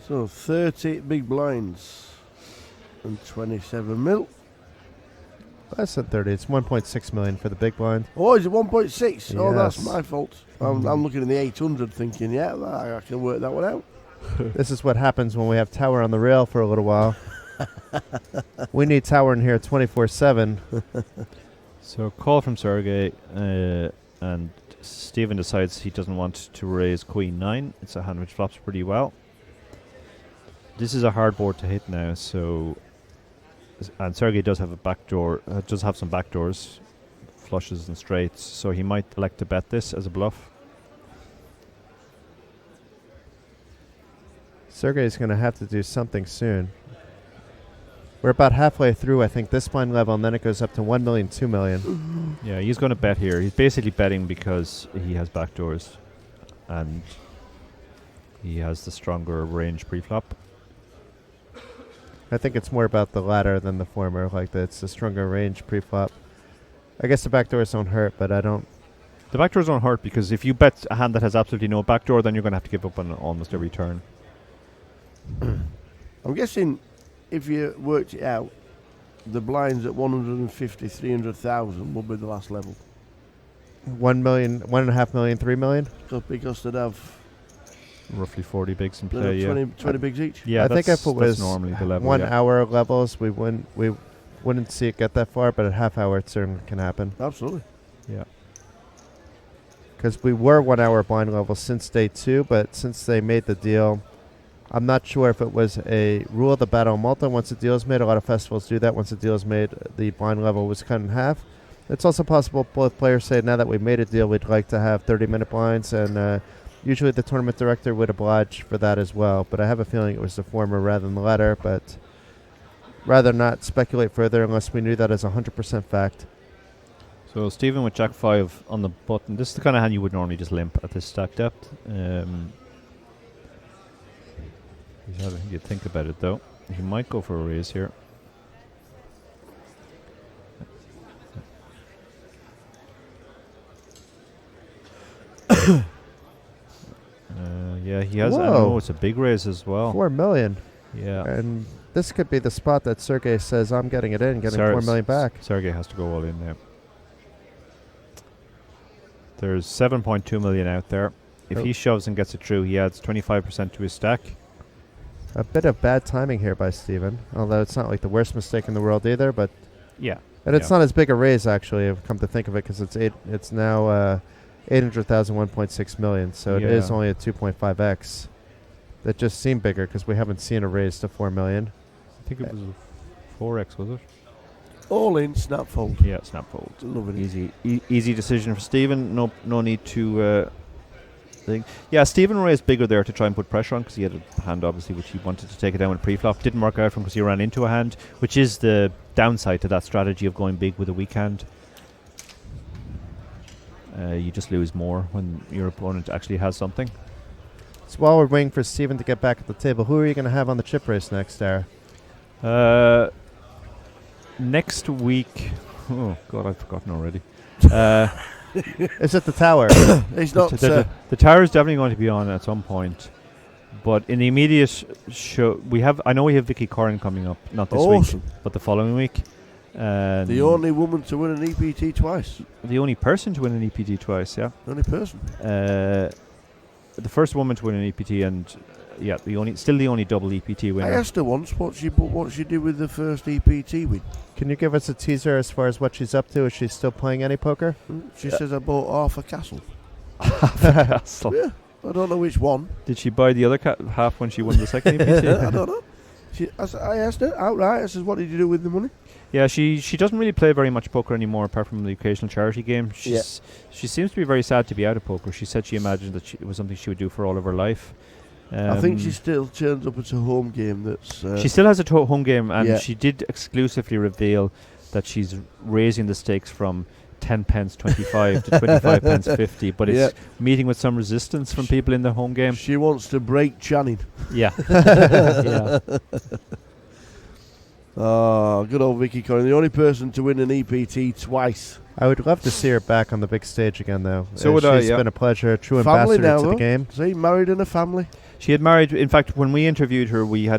So 30 big blinds and 27 mil. Less than 30. It's 1.6 million for the big blind. Oh, is it 1.6? Oh, that's Yes. my fault. I'm looking at the 800 thinking, yeah, I can work that one out. This is what happens when we have Tower on the rail for a little while. We need Tower in here 24/7. So call from Sergey, and Stephen decides he doesn't want to raise Queen 9. It's a hand which flops pretty well. This is a hard board to hit now, so... And Sergey does have a backdoor, does have some backdoors, flushes and straights, so he might elect to bet this as a bluff. Sergey's going to have to do something soon. We're about halfway through, I think, this blind level, and then it goes up to 1 million, 2 million. Yeah, he's going to bet here. He's basically betting because he has backdoors, and he has the stronger range pre-flop. I think it's more about the latter than the former, like that it's a stronger range pre-flop. I guess the backdoors don't hurt, but I don't... The backdoors don't hurt because if you bet a hand that has absolutely no backdoor, then you're going to have to give up on almost every turn. I'm guessing if you worked it out, the blinds at 150, 300,000 will be the last level. 1 million, 1.5 million, 3 million? Because they'd have Roughly 40 bigs in play, yeah. 20 bigs each. Yeah, I think if it was normally the level. 1 yeah. hour levels, we wouldn't see it get that far, but at half hour it certainly can happen. Absolutely. Yeah. Because we were 1 hour blind levels since day 2, but since they made the deal, I'm not sure if it was a rule of the battle Malta. Once the deal is made, a lot of festivals do that. Once the deal is made, the blind level was cut in half. It's also possible both players say, now that we made a deal, we'd like to have 30-minute blinds, and usually the tournament director would oblige for that as well. But I have a feeling it was the former rather than the latter, but rather not speculate further unless we knew that as 100% fact. So Stephen with Jack 5 on the button. This is the kind of hand you would normally just limp at this stack depth. He's having to think about it though. He might go for a raise here. Yeah, he has. I Whoa. know it's a big raise as well. 4 million. Yeah. And this could be the spot that Sergey says, I'm getting it in, getting 4 million back. Sergey has to go all in there. There's 7.2 million out there. If he shoves and gets it through, he adds 25% to his stack. A bit of bad timing here by Steven, although it's not like the worst mistake in the world either, but Yeah. and it's not as big a raise actually, if come to think of it, because it's now 800,000, 1.6 million, so it is only a 2.5x. That just seemed bigger because we haven't seen a raise to 4 million. I think it was a 4x, was it? All in, snap fold. Yeah, snap fold. Love it. Easy decision for Stephen. No need to think. Yeah, Stephen raised bigger there to try and put pressure on because he had a hand obviously which he wanted to take it down with pre-flop. Didn't work out for him because he ran into a hand, which is the downside to that strategy of going big with a weak hand. You just lose more when your opponent actually has something. So while we're waiting for Steven to get back at the table, who are you going to have on the chip race next, Dara? Next week... Oh, God, I've forgotten already. Is it the Tower? It's not. The Tower is definitely going to be on at some point. But in the immediate show, I know we have Vicky Corrin coming up, not this week, but the following week. The only woman to win an EPT twice. The only person to win an EPT twice, yeah. The only person. The first woman to win an EPT, and still the only double EPT winner. I asked her once what she did with the first EPT win. Can you give us a teaser as far as what she's up to? Is she still playing any poker? She says I bought half a castle. Castle. Yeah, I don't know which one. Did she buy the other half when she won the second EPT? I don't know. I asked her outright. I said, "What did you do with the money?" Yeah, she doesn't really play very much poker anymore, apart from the occasional charity game. She seems to be very sad to be out of poker. She said she imagined that it was something she would do for all of her life. I think she still turns up at a home game. She still has a home game, and she did exclusively reveal that she's raising the stakes from 10 pence 25 to 25 pence 50, but it's meeting with some resistance from people in the home game. She wants to break Channing. Yeah. Yeah. Oh, good old Vicky Corrin, the only person to win an EPT twice. I would love to see her back on the big stage again, though. So would I, She's been a pleasure, true Family ambassador now, to the though. game. See, married in a family. She had married. In fact, when we interviewed her, we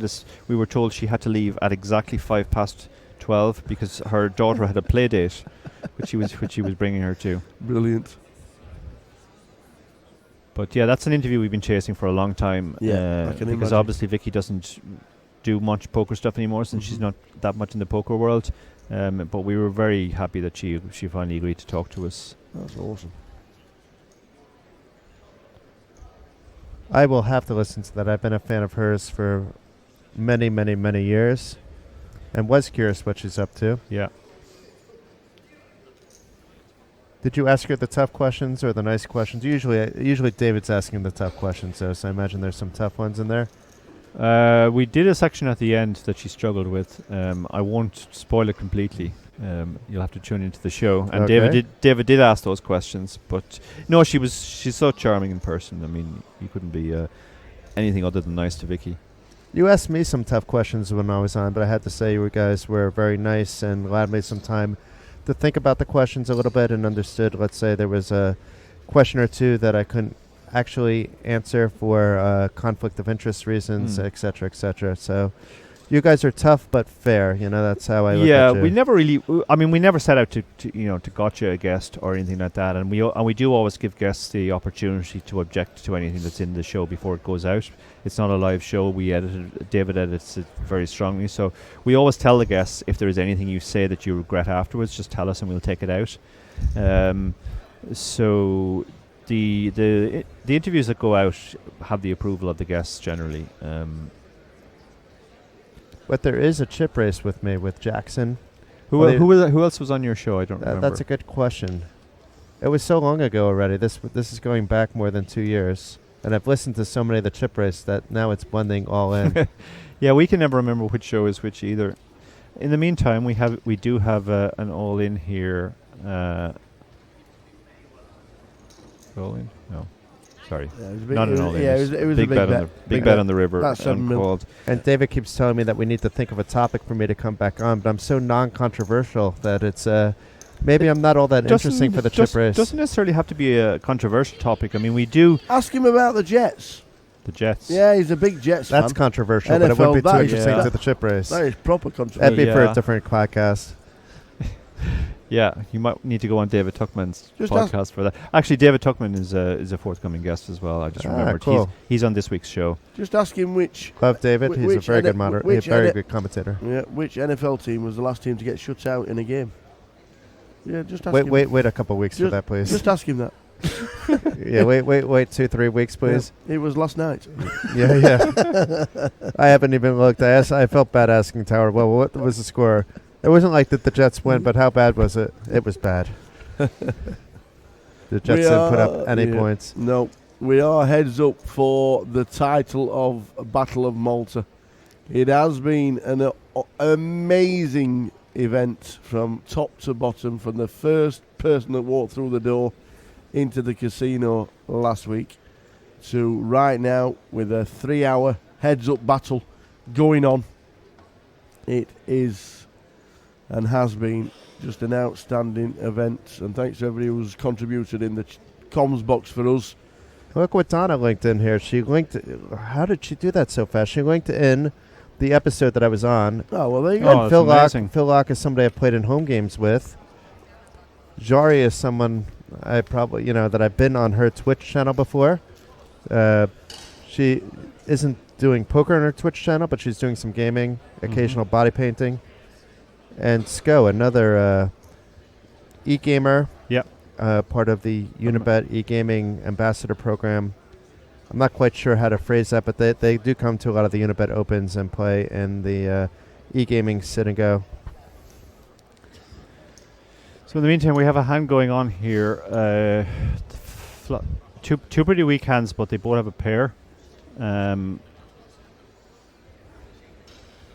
were told she had to leave at exactly 12:05 because her daughter had a play date, which she was bringing her to. Brilliant. But yeah, that's an interview we've been chasing for a long time. Yeah, I can because imagine. obviously Vicky doesn't do much poker stuff anymore since she's not that much in the poker world. But we were very happy that she finally agreed to talk to us. That's awesome. I will have to listen to that. I've been a fan of hers for many, many, many years, and was curious what she's up to. Yeah. Did you ask her the tough questions or the nice questions? Usually David's asking the tough questions, so I imagine there's some tough ones in there. We did a section at the end that she struggled with. I won't spoil it completely. You'll have to tune into the show. And Okay. David did ask those questions, but no, she's so charming in person. I mean, you couldn't be anything other than nice to Vicky. You asked me some tough questions when I was on, but I had to say you guys were very nice and allowed me some time to think about the questions a little bit and understood. Let's say there was a question or two that I couldn't actually answer for conflict of interest reasons, et cetera, et cetera. So you guys are tough but fair. That's how I look at you. We never really. We never set out to gotcha a guest or anything like that, and we do always give guests the opportunity to object to anything that's in the show before it goes out. It's not a live show. David edits it very strongly, so we always tell the guests if there is anything you say that you regret afterwards, just tell us and we'll take it out. So the interviews that go out have the approval of the guests generally. But there is a chip race with me with Jackson. Who else was on your show? I don't remember. That's a good question. It was so long ago already. This is going back more than 2 years, and I've listened to so many of the chip race that now it's blending all in. Yeah, we can never remember which show is which either. In the meantime, we do have an all in here. All in? No. Sorry. Yeah, Not an all in. Yeah, it was big a big bet. Big bet on the river. That's 7 mil. Uncalled. And David keeps telling me that we need to think of a topic for me to come back on, but I'm so non-controversial that it's maybe I'm not all that interesting for the chip race. Doesn't necessarily have to be a controversial topic. I mean, we do Ask him about the Jets. the Jets. Yeah, he's a big Jets That's fan. controversial, but it NFL, wouldn't be too that is- interesting yeah. to the chip race. That is proper That'd controversy. be for Yeah. a different podcast. Yeah, you might need to go on David Tuckman's Just podcast for that. Actually, David Tuckman is a forthcoming guest as well. I just remembered. Cool. He's on this week's show. Just ask him which Love David. Wh- He's a which very N- good moderator. which He's a very N- good commentator. which NFL team was the last team to get shut out in a game. Yeah, just ask him. Wait a couple weeks for Just- that, please. Just ask him that. Yeah, wait 2-3 weeks, please. Yeah, it was last night. Yeah. I haven't even looked. I felt bad asking Tower. Well, what was the score? It wasn't like that the Jets win, but how bad was it? It was bad. The Jets didn't put up any points. No, we are heads up for the title of Battle of Malta. It has been an amazing event from top to bottom, from the first person that walked through the door into the casino last week to right now with a 3-hour heads-up battle going on. It is and has been just an outstanding event, and thanks to everybody who's contributed in the comms box for us. Look what Donna linked in here. She linked. How did she do that so fast? She linked in the episode that I was on. Oh, well, there you go. Oh, And that's Phil Locke. amazing. Phil Locke is somebody I've played in home games with. Jari is someone I probably that I've been on her Twitch channel before. She isn't doing poker on her Twitch channel, but she's doing some gaming, occasional body painting. And Sko, another e-gamer. Yep. Part of the Unibet e-gaming ambassador program. I'm not quite sure how to phrase that, but they do come to a lot of the Unibet Opens and play in the e-gaming sit and go. So in the meantime, we have a hand going on here. Two pretty weak hands, but they both have a pair.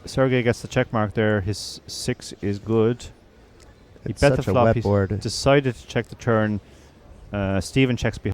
Sergey gets the check mark there. His 6 is good. He It's bet such the a flop. wet He's board. decided to check the turn. Stephen checks behind.